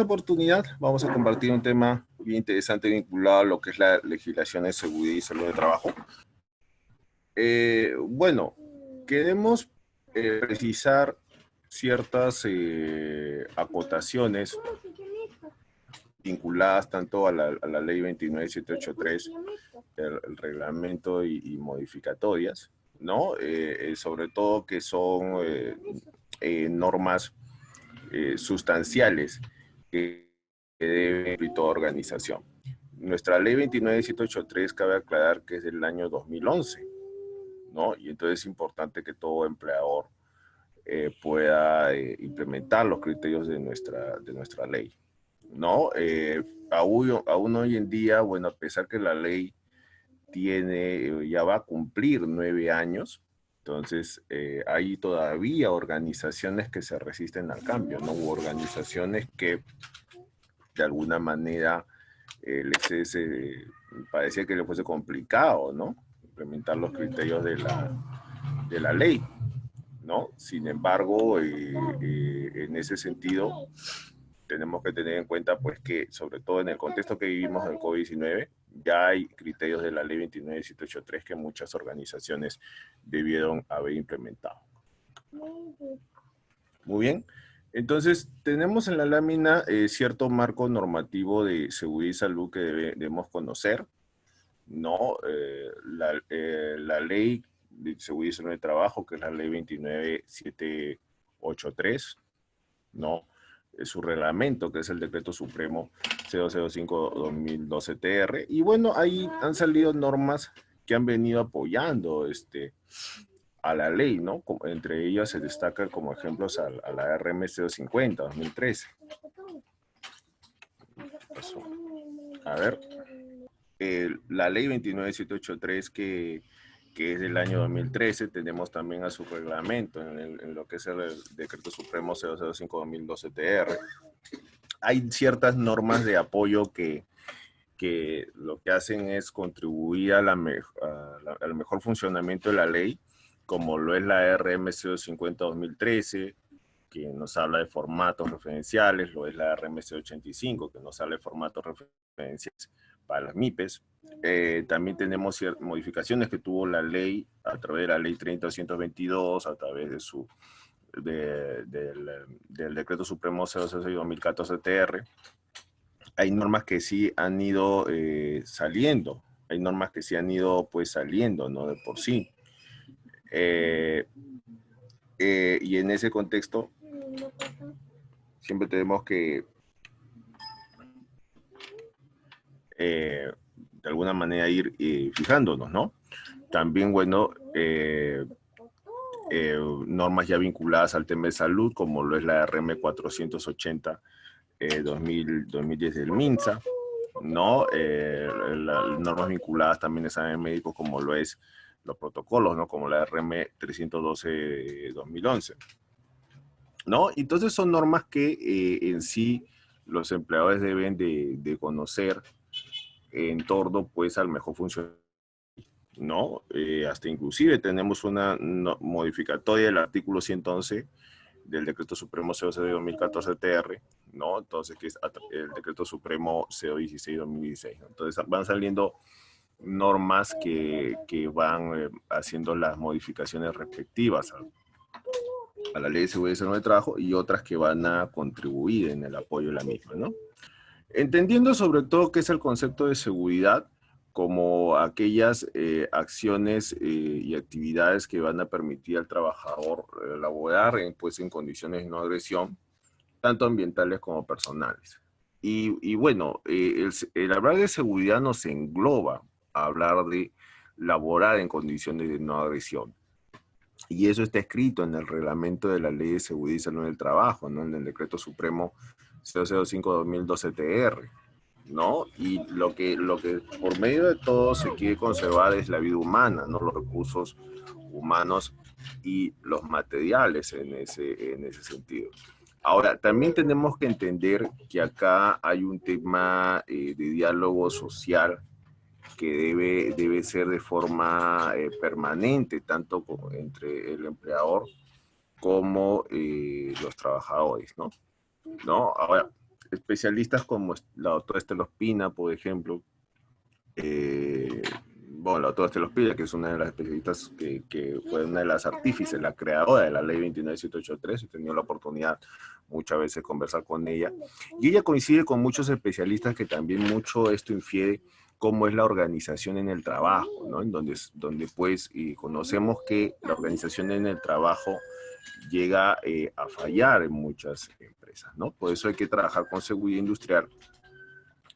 Oportunidad vamos a compartir un tema bien interesante vinculado a lo que es la legislación de seguridad y salud de trabajo. Bueno, queremos precisar ciertas acotaciones vinculadas tanto a la ley 29783, el reglamento y modificatorias, ¿no? Sobre todo que son normas sustanciales que debe cumplir toda organización. Nuestra ley 29783 cabe aclarar que es del año 2011, ¿no? Y entonces es importante que todo empleador pueda implementar los criterios de nuestra ley, ¿no? Aún hoy en día, bueno, a pesar que la ley ya va a cumplir 9 años, entonces hay todavía organizaciones que se resisten al cambio, ¿no? U organizaciones que de alguna manera parecía que les fuese complicado, ¿no? Implementar los criterios de la ley, ¿no? Sin embargo, en ese sentido, tenemos que tener en cuenta, pues, que sobre todo en el contexto que vivimos del COVID-19, ya hay criterios de la ley 29783 que muchas organizaciones debieron haber implementado. Muy bien. Entonces, tenemos en la lámina cierto marco normativo de seguridad y salud que debemos conocer, ¿no? La ley de seguridad y salud de trabajo, que es la ley 29783, ¿no? Su reglamento, que es el Decreto Supremo 005-2012-TR. Y bueno, ahí han salido normas que han venido apoyando a la ley, ¿no? Entre ellas se destaca como ejemplos a la RM 050-2013. A ver, la ley 29783 que es del año 2013, tenemos también a su reglamento en lo que es el Decreto Supremo 005-2012-TR. Hay ciertas normas de apoyo que lo que hacen es contribuir al mejor funcionamiento de la ley, como lo es la RM 050-2013, que nos habla de formatos referenciales, lo es la RM 085, que nos habla de formatos referenciales para las MIPES. También tenemos ciertas modificaciones que tuvo la ley a través de la ley 30-222, a través del Decreto Supremo 006-2014-TR. Hay normas que sí han ido saliendo, hay normas que sí han ido pues saliendo, ¿no? De por sí. Y en ese contexto, siempre tenemos que de alguna manera ir fijándonos, ¿no? También, bueno, normas ya vinculadas al tema de salud, como lo es la RM 480 2010 del MINSA, ¿no? Las normas vinculadas también a examen médico, como lo es los protocolos, ¿no? Como la RM 312 2011, ¿no? Entonces son normas que en sí los empleadores deben de conocer en torno, pues, al mejor funcionamiento, ¿no? Hasta inclusive tenemos una modificatoria del artículo 111 del Decreto Supremo 006-2014-TR, ¿no? Entonces, que es el Decreto Supremo 016-2016, ¿no? Entonces, van saliendo normas que van haciendo las modificaciones respectivas a la Ley de Seguridad y Salud de Trabajo y otras que van a contribuir en el apoyo de la misma, ¿no? Entendiendo sobre todo qué es el concepto de seguridad como aquellas acciones y actividades que van a permitir al trabajador laborar pues, en condiciones de no agresión, tanto ambientales como personales. Y bueno, el hablar de seguridad nos engloba a hablar de laborar en condiciones de no agresión. Y eso está escrito en el reglamento de la Ley de Seguridad y Salud del Trabajo, ¿no? En el Decreto Supremo 005-2012-TR, ¿no? Y lo que por medio de todo se quiere conservar es la vida humana, ¿no? Los recursos humanos y los materiales en ese sentido. Ahora, también tenemos que entender que acá hay un tema de diálogo social que debe ser de forma permanente, tanto entre el empleador como los trabajadores, ¿no? ¿No? Ahora, especialistas como la doctora Estela Ospina, por ejemplo, bueno, la doctora Estela Ospina, que es una de las especialistas que fue una de las artífices, la creadora de la ley 29783, he tenido la oportunidad muchas veces de conversar con ella, y ella coincide con muchos especialistas que también mucho esto infiere cómo es la organización en el trabajo, ¿no? En donde pues conocemos que la organización en el trabajo llega a fallar en muchas empresas, ¿no? Por eso hay que trabajar con seguridad industrial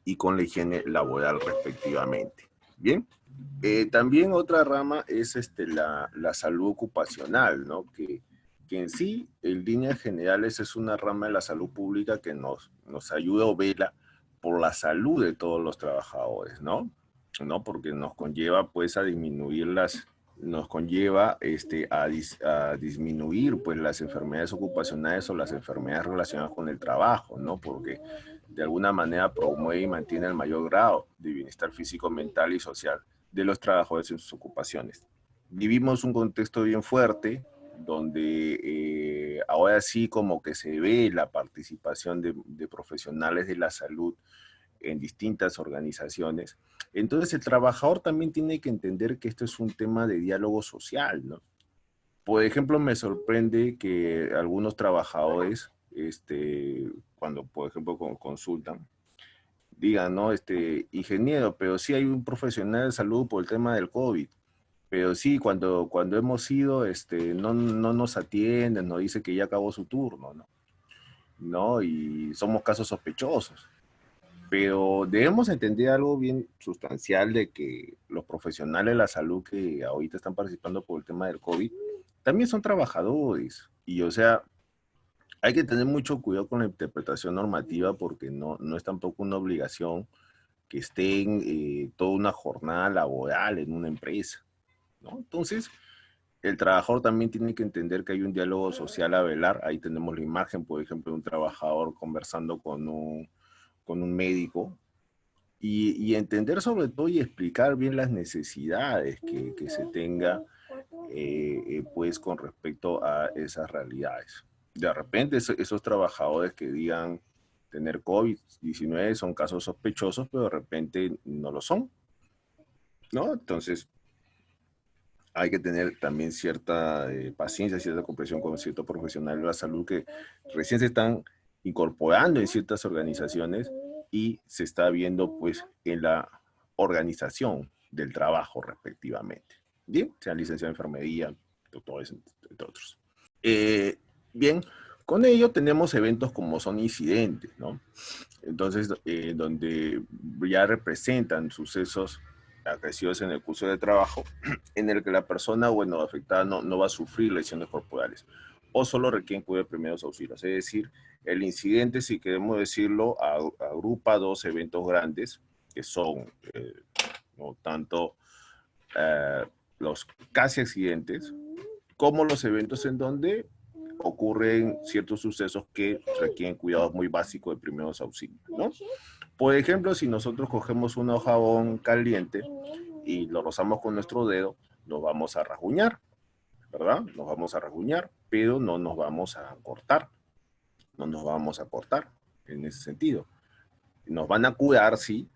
y con la higiene laboral respectivamente. Bien, también otra rama es la salud ocupacional, ¿no? Que en sí, en líneas generales, es una rama de la salud pública que nos ayuda o vela por la salud de todos los trabajadores, ¿no? ¿No? Porque nos conlleva pues a disminuir nos conlleva a disminuir pues las enfermedades ocupacionales o las enfermedades relacionadas con el trabajo, ¿no? Porque de alguna manera promueve y mantiene el mayor grado de bienestar físico, mental y social de los trabajadores en sus ocupaciones. Vivimos un contexto bien fuerte donde ahora sí como que se ve la participación de profesionales de la salud en distintas organizaciones. Entonces el trabajador también tiene que entender que esto es un tema de diálogo social, ¿no? Por ejemplo, me sorprende que algunos trabajadores, cuando por ejemplo consultan, digan, ¿no? Ingeniero, pero sí hay un profesional de salud por el tema del COVID. Pero sí, cuando hemos ido, no nos atienden, nos dice que ya acabó su turno, ¿no? ¿No? Y somos casos sospechosos. Pero debemos entender algo bien sustancial de que los profesionales de la salud que ahorita están participando por el tema del COVID también son trabajadores. Y o sea, hay que tener mucho cuidado con la interpretación normativa porque no es tampoco una obligación que estén toda una jornada laboral en una empresa, ¿no? Entonces, el trabajador también tiene que entender que hay un diálogo social a velar. Ahí tenemos la imagen, por ejemplo, de un trabajador conversando con un médico y entender sobre todo y explicar bien las necesidades que se tenga pues con respecto a esas realidades. De repente esos trabajadores que digan tener COVID-19 son casos sospechosos, pero de repente no lo son, ¿no? Entonces hay que tener también cierta paciencia, cierta comprensión con ciertos profesionales de la salud que recién se están incorporando en ciertas organizaciones y se está viendo pues en la organización del trabajo respectivamente. Bien, sean licenciados en enfermería, doctores, entre otros. Bien, con ello tenemos eventos como son incidentes, ¿no? Entonces, donde ya representan sucesos agresivos en el curso de trabajo, en el que la persona, bueno, afectada no va a sufrir lesiones corporales, o solo requieren cuidado de primeros auxilios. Es decir, el incidente, si queremos decirlo, agrupa dos eventos grandes, que son, no tanto los casi accidentes, como los eventos en donde ocurren ciertos sucesos que requieren cuidados muy básicos de primeros auxilios, ¿no? Por ejemplo, si nosotros cogemos un jabón caliente y lo rozamos con nuestro dedo, nos vamos a rasguñar, ¿verdad? Nos vamos a rasguñar, pero no nos vamos a cortar, no nos vamos a cortar en ese sentido. Nos van a curar, sí,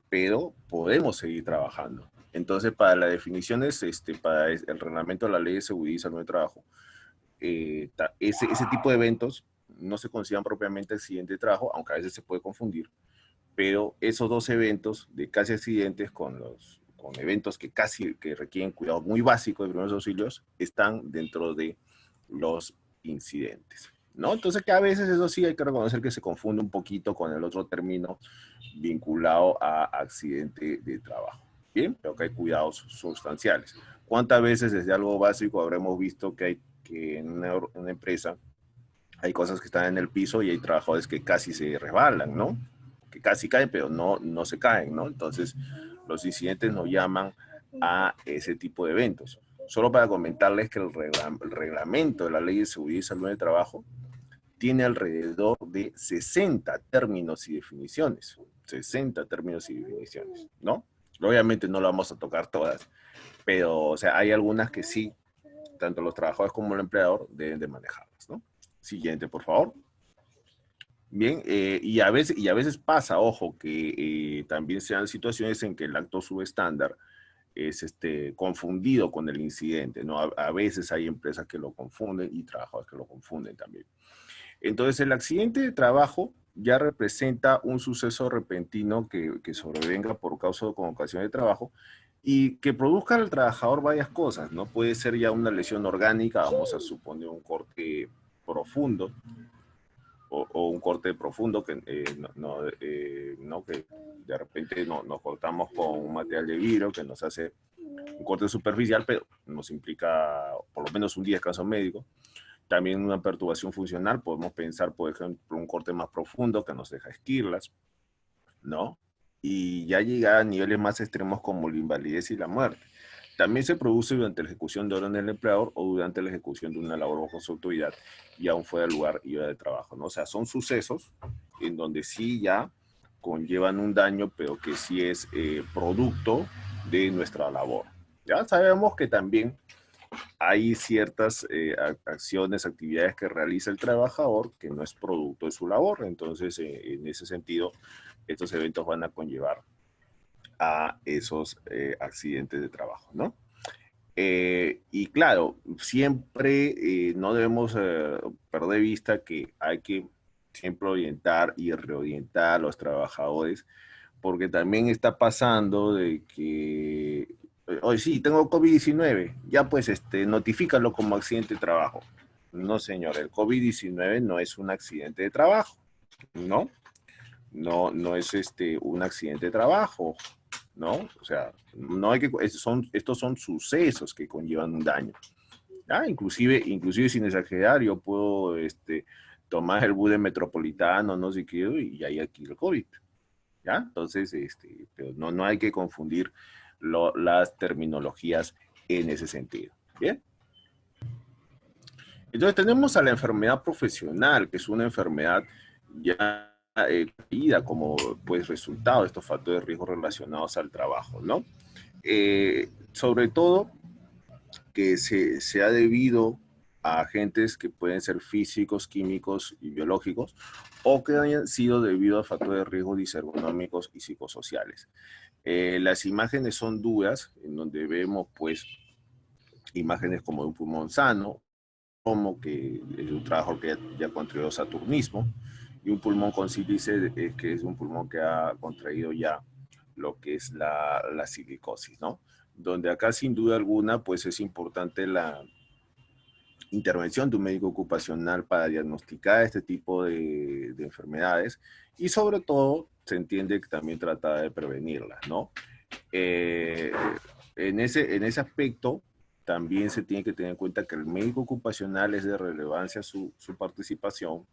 pero podemos seguir trabajando. Entonces, para las definiciones, para el reglamento de la Ley de Seguridad y Salud de Trabajo, ese tipo de eventos no se consideran propiamente accidente de trabajo, aunque a veces se puede confundir, pero esos dos eventos de casi accidentes con eventos que requieren cuidado muy básico de primeros auxilios están dentro de los incidentes, ¿no? Entonces que a veces eso sí hay que reconocer que se confunde un poquito con el otro término vinculado a accidente de trabajo. Bien, pero que hay cuidados sustanciales. ¿Cuántas veces desde algo básico habremos visto que en una empresa hay cosas que están en el piso y hay trabajadores que casi se resbalan, ¿no? Que casi caen, pero no se caen, ¿no? Entonces, los incidentes nos llaman a ese tipo de eventos. Solo para comentarles que el reglamento de la Ley de Seguridad y Salud en el Trabajo tiene alrededor de 60 términos y definiciones. 60 términos y definiciones, ¿no? Obviamente no lo vamos a tocar todas, pero, o sea, hay algunas que sí, tanto los trabajadores como el empleador deben de manejarlas, ¿no? Siguiente, por favor. Bien, y a veces pasa, ojo, que también se dan situaciones en que el acto subestándar es confundido con el incidente, ¿no? A veces hay empresas que lo confunden y trabajadores que lo confunden también. Entonces, el accidente de trabajo ya representa un suceso repentino que sobrevenga por causa o con ocasión de trabajo y que produzca al trabajador varias cosas, ¿no? Puede ser ya una lesión orgánica, vamos a suponer un corte profundo, o un corte profundo que, no, que de repente nos cortamos con un material de vidrio que nos hace un corte superficial, pero nos implica por lo menos un día de descanso médico. También una perturbación funcional, podemos pensar, por ejemplo, un corte más profundo que nos deja esquirlas, ¿no? Y ya llega a niveles más extremos como la invalidez y la muerte. También se produce durante la ejecución de orden del empleador o durante la ejecución de una labor bajo su autoridad y aún fuera del lugar y hora de trabajo, ¿no? O sea, son sucesos en donde sí ya conllevan un daño, pero que sí es producto de nuestra labor. Ya sabemos que también hay ciertas acciones, actividades que realiza el trabajador que no es producto de su labor. Entonces, en ese sentido, estos eventos van a conllevar a esos accidentes de trabajo, ¿no? Y claro, siempre no debemos perder de vista que hay que siempre orientar y reorientar a los trabajadores, porque también está pasando de que, hoy sí, tengo COVID-19, ya pues notifícalo como accidente de trabajo. No, señor, el COVID-19 no es un accidente de trabajo, ¿no? No es un accidente de trabajo, ¿no? O sea, no hay que, estos son sucesos que conllevan un daño. ¿Ya? Inclusive sin exagerar, yo puedo tomar el bus de metropolitano, no sé qué, y hay aquí el COVID. ¿Ya? Entonces, pero no hay que confundir las terminologías en ese sentido. ¿Bien? Entonces tenemos a la enfermedad profesional, que es una enfermedad ya caída como pues resultado de estos factores de riesgo relacionados al trabajo, ¿no? Sobre todo que se ha debido a agentes que pueden ser físicos, químicos y biológicos, o que hayan sido debido a factores de riesgo disergonómicos y psicosociales. Las imágenes son duras, en donde vemos pues imágenes como de un pulmón sano, como que es un trabajador que ya contraído saturnismo, y un pulmón con sílice, que es un pulmón que ha contraído ya lo que es la silicosis, ¿no? Donde acá sin duda alguna pues es importante la intervención de un médico ocupacional para diagnosticar este tipo de enfermedades y sobre todo se entiende que también trata de prevenirlas, ¿no? Eh, en ese aspecto también se tiene que tener en cuenta que el médico ocupacional es de relevancia su participación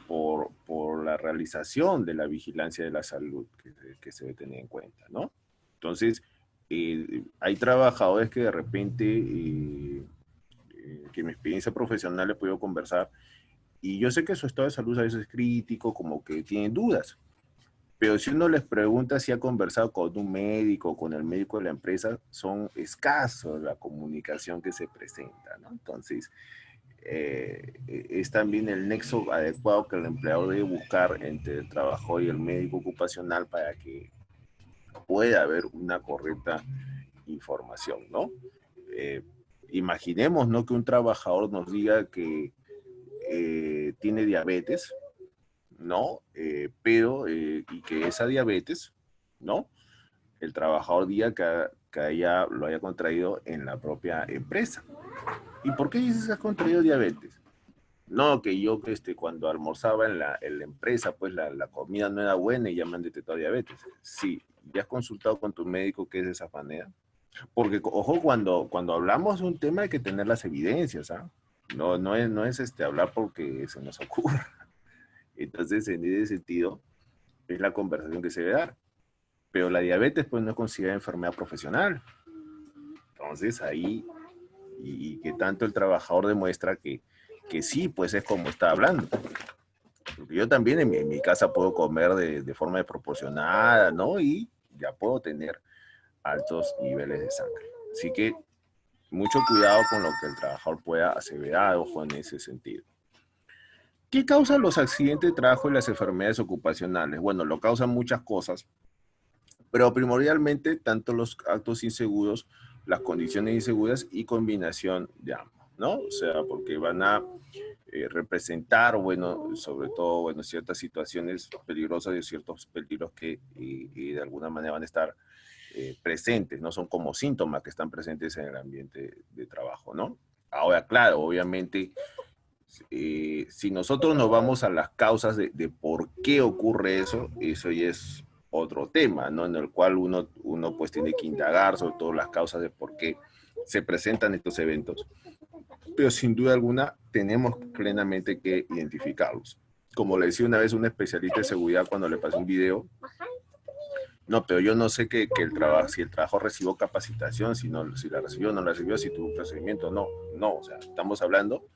por la realización de la vigilancia de la salud que se debe tener en cuenta, ¿no? Entonces, hay trabajadores que de repente que en mi experiencia profesional he podido conversar, y yo sé que su estado de salud a veces es crítico, como que tienen dudas, pero si uno les pregunta si ha conversado con un médico o con el médico de la empresa, son escasos la comunicación que se presenta, ¿no? Entonces, es también el nexo adecuado que el empleador debe buscar entre el trabajador y el médico ocupacional para que pueda haber una correcta información, ¿no? Eh, Imaginemos, ¿no? Que un trabajador nos diga que tiene diabetes, ¿no? Y que esa diabetes, ¿no? El trabajador diga que ella lo haya contraído en la propia empresa. ¿Y por qué dices que has contraído diabetes? No, que yo cuando almorzaba en la empresa, pues la comida no era buena y ya me han detectado diabetes. Sí, ¿ya has consultado con tu médico qué es de esa manera? Porque, ojo, cuando hablamos de un tema hay que tener las evidencias, ¿ah? No es hablar porque se nos ocurra. Entonces, en ese sentido, es la conversación que se debe dar. Pero la diabetes, pues, no es considerada enfermedad profesional. Entonces, ahí, y que tanto el trabajador demuestra que sí, pues, es como está hablando. Porque yo también en mi casa puedo comer de forma desproporcionada, ¿no? Y ya puedo tener altos niveles de sangre. Así que mucho cuidado con lo que el trabajador pueda aseverar, ojo en ese sentido. ¿Qué causan los accidentes de trabajo y las enfermedades ocupacionales? Bueno, lo causan muchas cosas, pero primordialmente tanto los actos inseguros, las condiciones inseguras y combinación de ambos, ¿no? O sea, porque van a representar, bueno, sobre todo, bueno, ciertas situaciones peligrosas y ciertos peligros que de alguna manera van a estar presentes, no son como síntomas que están presentes en el ambiente de trabajo, ¿no? Ahora, claro, obviamente, si nosotros nos vamos a las causas de por qué ocurre eso, eso ya es otro tema, ¿no? En el cual uno pues tiene que indagar sobre todo las causas de por qué se presentan estos eventos, pero sin duda alguna tenemos plenamente que identificarlos. Como le decía una vez un especialista de seguridad cuando le pasé un video, no, pero yo no sé que el trabajo, si el trabajo recibió capacitación, si, no, si la recibió o no la recibió, si tuvo un procedimiento, no, no, o sea, estamos hablando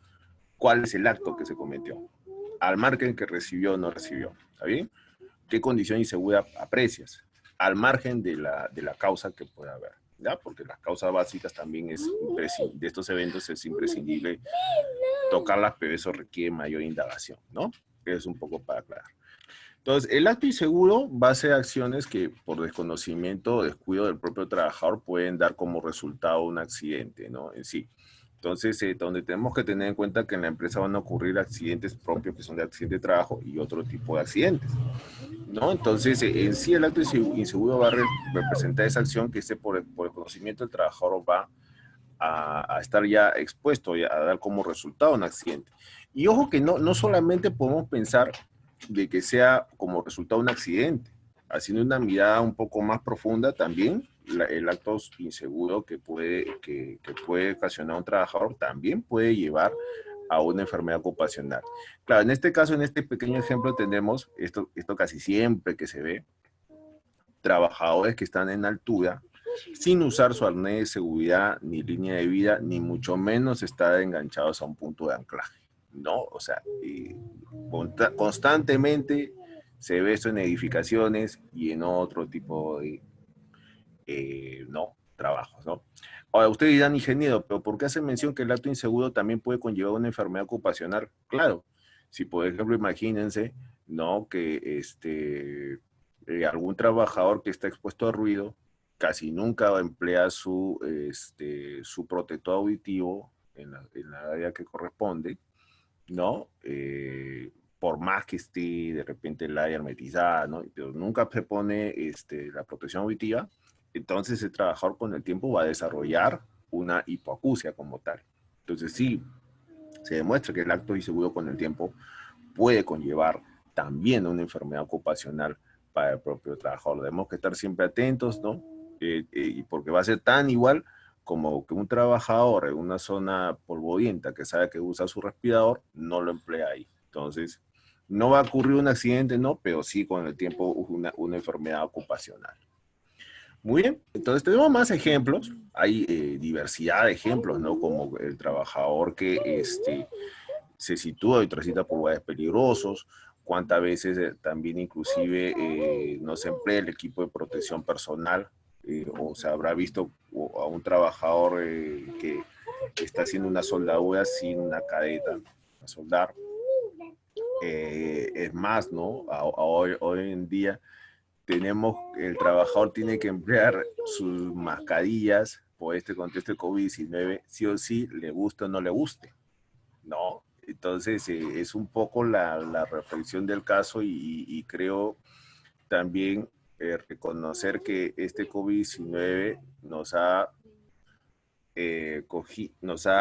cuál es el acto que se cometió, al margen que recibió o no recibió, ¿está bien? ¿Qué condición insegura aprecias? Al margen de la causa que pueda haber, ¿ya? Porque las causas básicas también es de estos eventos es imprescindible tocarlas, pero eso requiere mayor indagación, ¿no? Es un poco para aclarar. Entonces, el acto inseguro va a ser acciones que por desconocimiento o descuido del propio trabajador pueden dar como resultado un accidente, ¿no? En sí. Entonces, donde tenemos que tener en cuenta que en la empresa van a ocurrir accidentes propios que son de accidente de trabajo y otro tipo de accidentes, ¿no? Entonces, en sí el acto inseguro va a representar esa acción que por el conocimiento del trabajador va a estar ya expuesto a dar como resultado un accidente. Y ojo que no solamente podemos pensar de que sea como resultado un accidente, haciendo una mirada un poco más profunda también, el acto inseguro que puede ocasionar un trabajador también puede llevar a una enfermedad ocupacional. Claro, en este caso, en este pequeño ejemplo tenemos, esto casi siempre que se ve, trabajadores que están en altura sin usar su arnés de seguridad, ni línea de vida, ni mucho menos estar enganchados a un punto de anclaje, ¿no? O sea, constantemente se ve esto en edificaciones y en otro tipo de, ¿no? Trabajos, ¿no? Ahora, ustedes dirán, ingeniero, pero ¿por qué hace mención que el acto inseguro también puede conllevar una enfermedad ocupacional? Claro, si por ejemplo, imagínense, ¿no? Que algún trabajador que está expuesto a ruido casi nunca emplea su protector auditivo en la área que corresponde, ¿no? Por más que esté de repente el área hermetizada, ¿no? Pero nunca se pone la protección auditiva, entonces el trabajador con el tiempo va a desarrollar una hipoacusia como tal. Entonces sí, se demuestra que el acto inseguro con el tiempo puede conllevar también una enfermedad ocupacional para el propio trabajador. Debemos que estar siempre atentos, ¿no? Y porque va a ser tan igual como que un trabajador en una zona polvorienta que sabe que usa su respirador, no lo emplea ahí. Entonces, no va a ocurrir un accidente, ¿no? Pero sí con el tiempo una enfermedad ocupacional. Muy bien, entonces tenemos más ejemplos, hay diversidad de ejemplos, ¿no? Como el trabajador que se sitúa y transita por lugares peligrosos, cuántas veces también inclusive no se emplea el equipo de protección personal, o se habrá visto a un trabajador que está haciendo una soldadura sin una cadeta a soldar. Es más, ¿no? Hoy en día tenemos, el trabajador tiene que emplear sus mascarillas por este contexto de COVID-19, sí o sí, le guste o no le guste, ¿no? Entonces, es un poco la reflexión del caso y creo también reconocer que este COVID-19 nos ha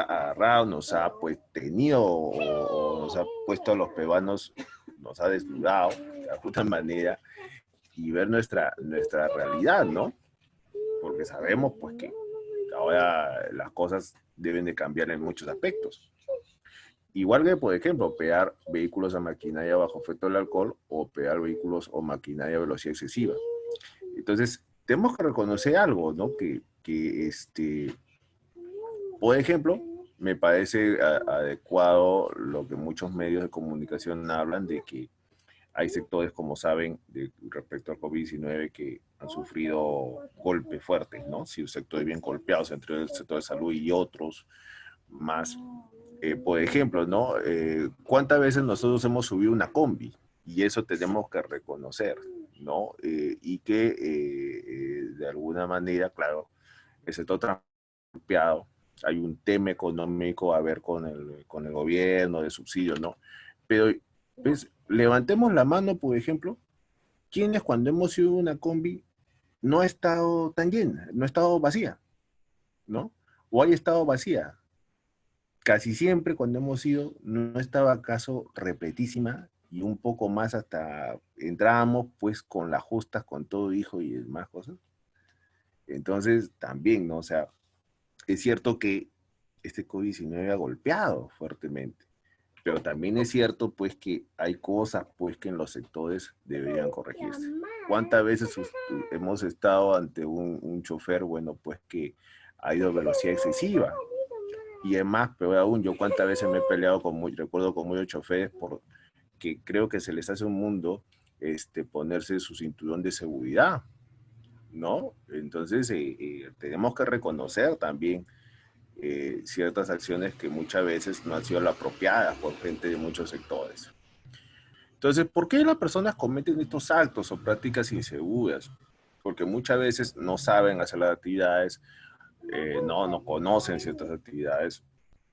agarrado, nos ha pues tenido o nos ha puesto a los peruanos, nos ha desnudado de alguna manera y ver nuestra realidad, ¿no? Porque sabemos pues que ahora las cosas deben de cambiar en muchos aspectos. Igual que, por ejemplo, operar vehículos a maquinaria bajo efecto del alcohol o operar vehículos o maquinaria a velocidad excesiva. Entonces, tenemos que reconocer algo, ¿no? Por ejemplo, me parece adecuado lo que muchos medios de comunicación hablan de que hay sectores, como saben, respecto al COVID-19 que han sufrido golpes fuertes, ¿no? Sí, sectores bien golpeados entre el sector de salud y otros más Por ejemplo, ¿no? ¿Cuántas veces nosotros hemos subido una combi? Y eso tenemos que reconocer, ¿no? Y que de alguna manera, claro, el sector transporte, hay un tema económico a ver con el gobierno, de subsidios, ¿no? Pero, pues, levantemos la mano, por ejemplo, ¿quiénes cuando hemos subido una combi no ha estado tan llena, no ha estado vacía, ¿no? O haya estado vacía? Casi siempre cuando hemos ido no estaba acaso repletísima y un poco más hasta entrábamos pues con las justas, con todo hijo y demás cosas. Entonces también, ¿no? O sea, es cierto que este COVID-19 ha golpeado fuertemente, pero también es cierto pues que hay cosas pues que en los sectores deberían corregirse. ¿Cuántas veces hemos estado ante un chofer, bueno, pues que ha ido a velocidad excesiva? Y es más, peor aún, yo cuántas veces me he peleado recuerdo con muchos choferes porque creo que se les hace un mundo ponerse su cinturón de seguridad, ¿no? Entonces, tenemos que reconocer también ciertas acciones que muchas veces no han sido las apropiadas por gente de muchos sectores. Entonces, ¿por qué las personas cometen estos actos o prácticas inseguras? Porque muchas veces no saben hacer las actividades, no conocen ciertas actividades,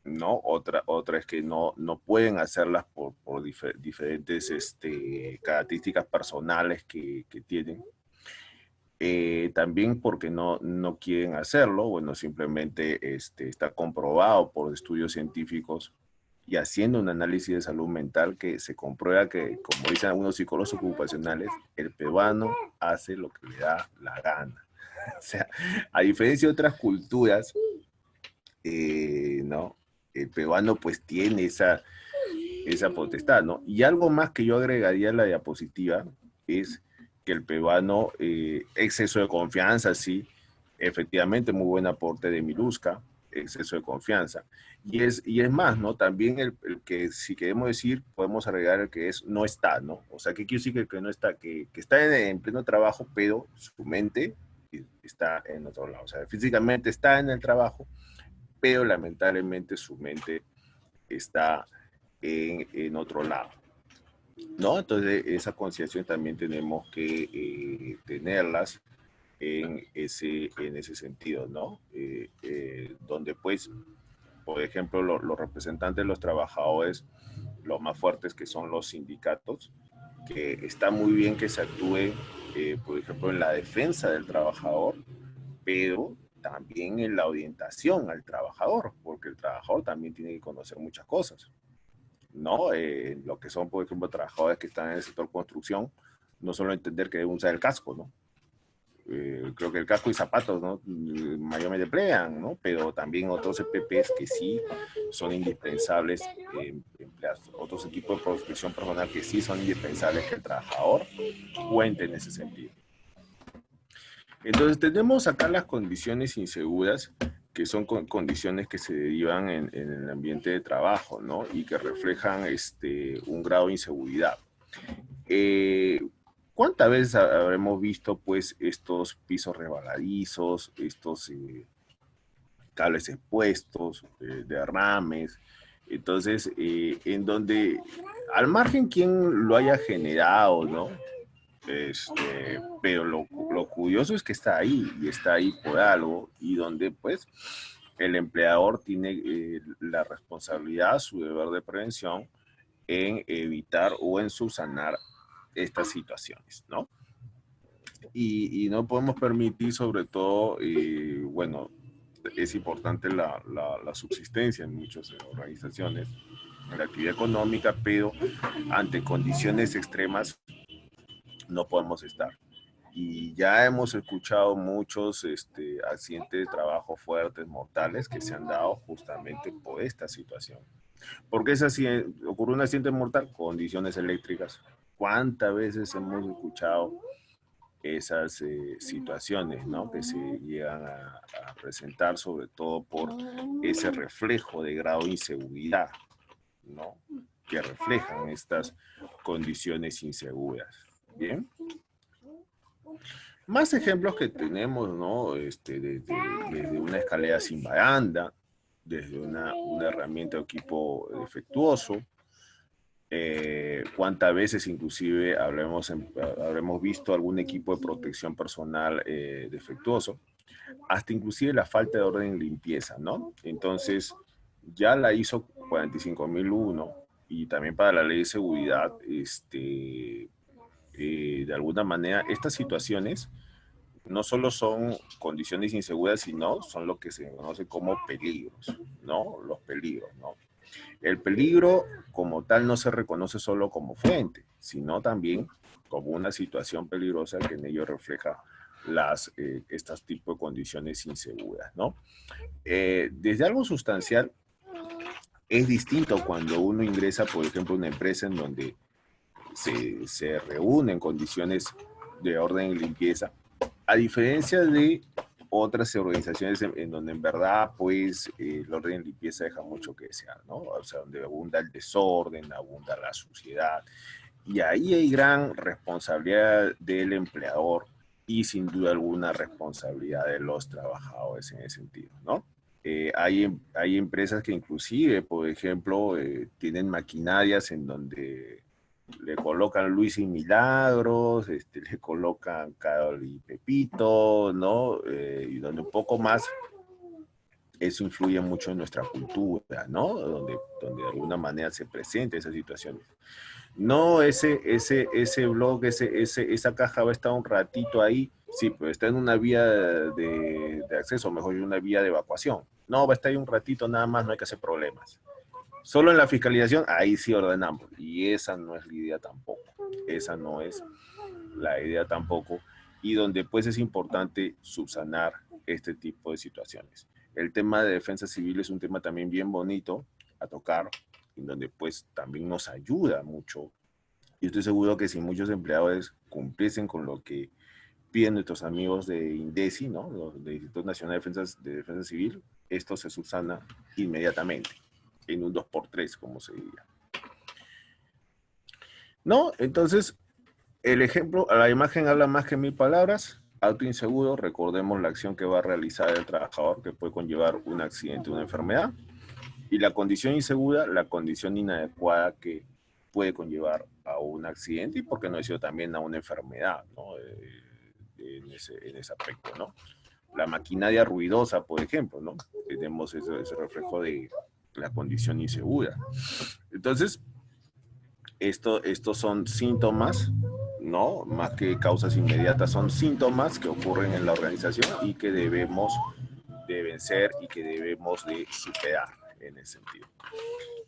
¿no? Otra es que no pueden hacerlas por diferentes características personales que tienen. También porque no quieren hacerlo, bueno, simplemente está comprobado por estudios científicos y haciendo un análisis de salud mental que se comprueba que, como dicen algunos psicólogos ocupacionales, el peruano hace lo que le da la gana. O sea, a diferencia de otras culturas, ¿no? El peruano pues tiene esa potestad, ¿no? Y algo más que yo agregaría a la diapositiva es que el peruano, exceso de confianza, sí, efectivamente, muy buen aporte de Miluska, exceso de confianza. Y es más, ¿no? También el que, si queremos decir, podemos agregar el que es no está, ¿no? O sea, ¿qué quiere decir que no está? Que está en pleno trabajo, pero su mente está en otro lado. O sea, físicamente está en el trabajo, pero lamentablemente su mente está en otro lado, ¿no? Entonces, esas conciencias también tenemos que tenerlas en ese sentido, ¿no? Donde, pues, por ejemplo, los representantes de los trabajadores, los más fuertes que son los sindicatos, que está muy bien que se actúe, por ejemplo, en la defensa del trabajador, pero también en la orientación al trabajador, porque el trabajador también tiene que conocer muchas cosas, ¿no? Lo que son, por ejemplo, trabajadores que están en el sector construcción, no solo entender que deben usar el casco, ¿no? Creo que el casco y zapatos, ¿no? Mayormente emplean, ¿no? Pero también otros EPPs que sí son indispensables, emplear otros equipos de protección personal que sí son indispensables que el trabajador cuente en ese sentido. Entonces tenemos acá las condiciones inseguras, que son condiciones que se derivan en el ambiente de trabajo, ¿no? Y que reflejan un grado de inseguridad. Eh, ¿Cuántas veces habremos visto, pues, estos pisos resbaladizos, estos cables expuestos, derrames? Entonces, en donde, al margen quien lo haya generado, ¿no? Pero lo curioso es que está ahí y está ahí por algo y donde pues el empleador tiene la responsabilidad, su deber de prevención en evitar o en subsanar estas situaciones, ¿no? Y no podemos permitir sobre todo, bueno, es importante la subsistencia en muchas organizaciones, la actividad económica, pero ante condiciones extremas no podemos estar. Y ya hemos escuchado muchos accidentes de trabajo fuertes, mortales, que se han dado justamente por esta situación. ¿Por qué es así? Ocurre un accidente mortal, condiciones eléctricas. ¿Cuántas veces hemos escuchado esas situaciones, ¿no? Que se llegan a presentar, sobre todo por ese reflejo de grado de inseguridad, ¿no? Que reflejan estas condiciones inseguras. Bien. Más ejemplos que tenemos, ¿no? Desde una escalera sin baranda, desde una herramienta o equipo defectuoso. ¿Cuántas veces inclusive habremos visto algún equipo de protección personal defectuoso? Hasta inclusive la falta de orden y limpieza, ¿no? Entonces, ya la ISO 45001 y también para la ley de seguridad, de alguna manera, estas situaciones no solo son condiciones inseguras, sino son lo que se conoce como peligros, ¿no? Los peligros, ¿no? El peligro como tal no se reconoce solo como fuente, sino también como una situación peligrosa que en ello refleja estos tipos de condiciones inseguras, ¿no? Desde algo sustancial, es distinto cuando uno ingresa, por ejemplo, a una empresa en donde se reúnen condiciones de orden y limpieza, a diferencia de otras organizaciones en donde en verdad, pues, el orden y limpieza deja mucho que desear, ¿no? O sea, donde abunda el desorden, abunda la suciedad, y ahí hay gran responsabilidad del empleador y sin duda alguna responsabilidad de los trabajadores en ese sentido, ¿no? Hay empresas que inclusive, por ejemplo, tienen maquinarias en donde le colocan Luis y Milagros, le colocan Carol y Pepito, ¿no? Y donde un poco más eso influye mucho en nuestra cultura, ¿no? Donde de alguna manera se presenta esas situaciones. No, ese blog, esa caja va a estar un ratito ahí, sí, pero está en una vía de acceso, mejor una vía de evacuación. No, va a estar ahí un ratito nada más, no hay que hacer problemas. Solo en la fiscalización, ahí sí ordenamos. Y esa no es la idea tampoco. Esa no es la idea tampoco. Y donde pues es importante subsanar este tipo de situaciones. El tema de defensa civil es un tema también bien bonito a tocar, en donde pues también nos ayuda mucho. Y estoy seguro que si muchos empleadores cumpliesen con lo que piden nuestros amigos de INDECI, ¿no? Del Instituto Nacional de Defensa Civil, esto se subsana inmediatamente en un 2x3, como se diría. ¿No? Entonces, el ejemplo, la imagen habla más que 1000 palabras. Auto inseguro, recordemos la acción que va a realizar el trabajador que puede conllevar un accidente, una enfermedad. Y la condición insegura, la condición inadecuada que puede conllevar a un accidente y, por qué no decirlo, también a una enfermedad, ¿no? En ese aspecto, ¿no? La maquinaria ruidosa, por ejemplo, ¿no? Tenemos ese reflejo de la condición insegura. Entonces, estos son síntomas, ¿no? Más que causas inmediatas, son síntomas que ocurren en la organización y que deben ser y que debemos de superar en ese sentido.